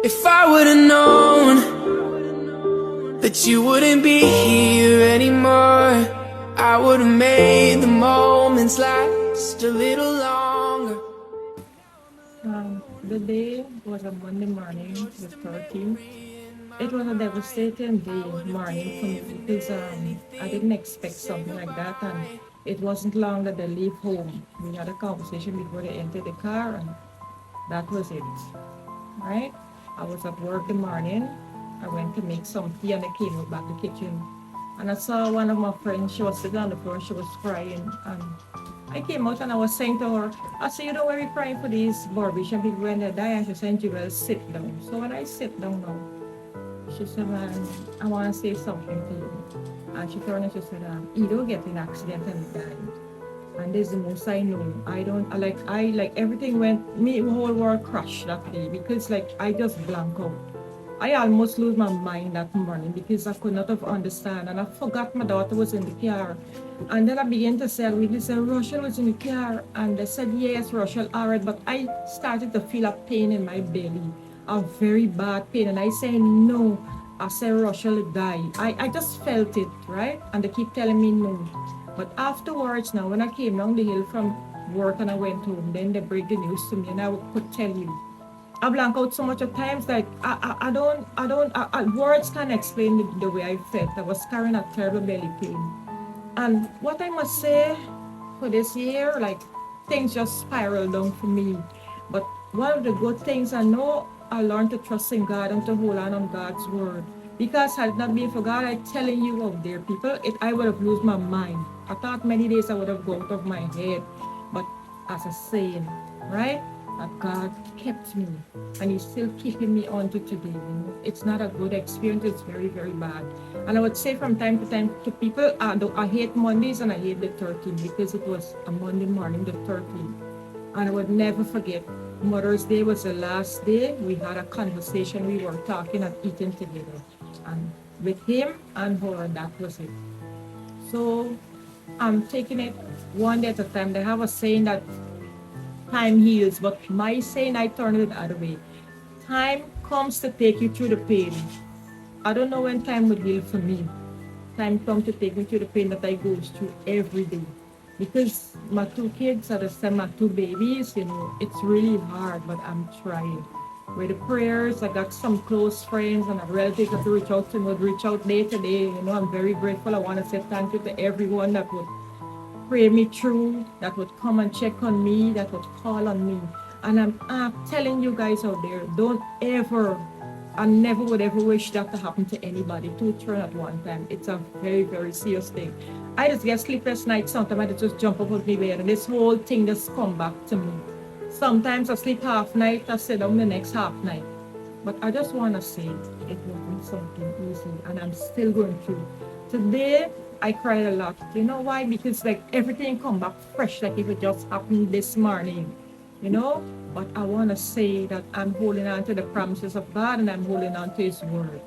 If I would've known that you wouldn't be here anymore, I would've made the moments last a little longer. The day was a Monday morning, the 13th. It was a devastating morning for me because I didn't expect something like that, and it wasn't long that they leave home. We had a conversation before they entered the car, and that was it, right? I was at work the morning. I went to make some tea and I came out back to the kitchen. And I saw one of my friends, she was sitting on the floor, she was crying. And I came out and I was saying to her, I said, you don't worry crying for these Barbies and people when they die. And she said, Jewel, sit down. So when I sit down now, she said, man, I want to say something to you. And she turned and she said, Edo get in an accident and he died. And this is the most I know. I like everything went, me whole world crashed that day because like I just blank out. I almost lose my mind that morning because I could not have understand, and I forgot my daughter was in the car. And then I began to say, we said Rochelle was in the car, and they said yes, Rochelle, all right. But I started to feel a pain in my belly, a very bad pain, and I say no. I said Rochelle died. I just felt it, right? And they keep telling me no. But afterwards, now when I came down the hill from work and I went home, then they break the news to me, and I could tell you. I blank out so much of times, like words can't explain the way I felt. I was carrying a terrible belly pain. And what I must say for this year, like things just spiraled down for me. But one of the good things I know, I learned to trust in God and to hold on God's word. Because had it not been for God, I'm telling you out there, people, I would have lost my mind. I thought many days I would have gone out of my head. But as a saying, right? That God kept me and He's still keeping me on to today. You know? It's not a good experience, it's very, very bad. And I would say from time to time to people, I hate Mondays and I hate the 13th because it was a Monday morning, the 13th. And I would never forget, Mother's Day was the last day. We had a conversation, we were talking and eating together. And with him and her, that was it. So I'm taking it one day at a time. They have a saying that time heals, but my saying, I turn it the other way. Time comes to take you through the pain. I don't know when time would heal for me. Time comes to take me through the pain that I go through every day. Because my two kids are the same, my two babies, you know, it's really hard, but I'm trying. With the prayers, I got some close friends and relatives that reach out to me, would reach out day to day. You know, I'm very grateful. I want to say thank you to everyone that would pray me through, that would come and check on me, that would call on me. And I'm telling you guys out there, don't ever, I never would ever wish that to happen to anybody, two children at one time. It's a very, very serious thing. I just get sleepless nights, sometimes I just jump up with my bed and this whole thing just come back to me. Sometimes I sleep half night, I sit down the next half night. But I just want to say it wasn't something easy and I'm still going through. Today, I cried a lot. You know why? Because like everything come back fresh, like if it just happened this morning, you know? But I want to say that I'm holding on to the promises of God and I'm holding on to His word.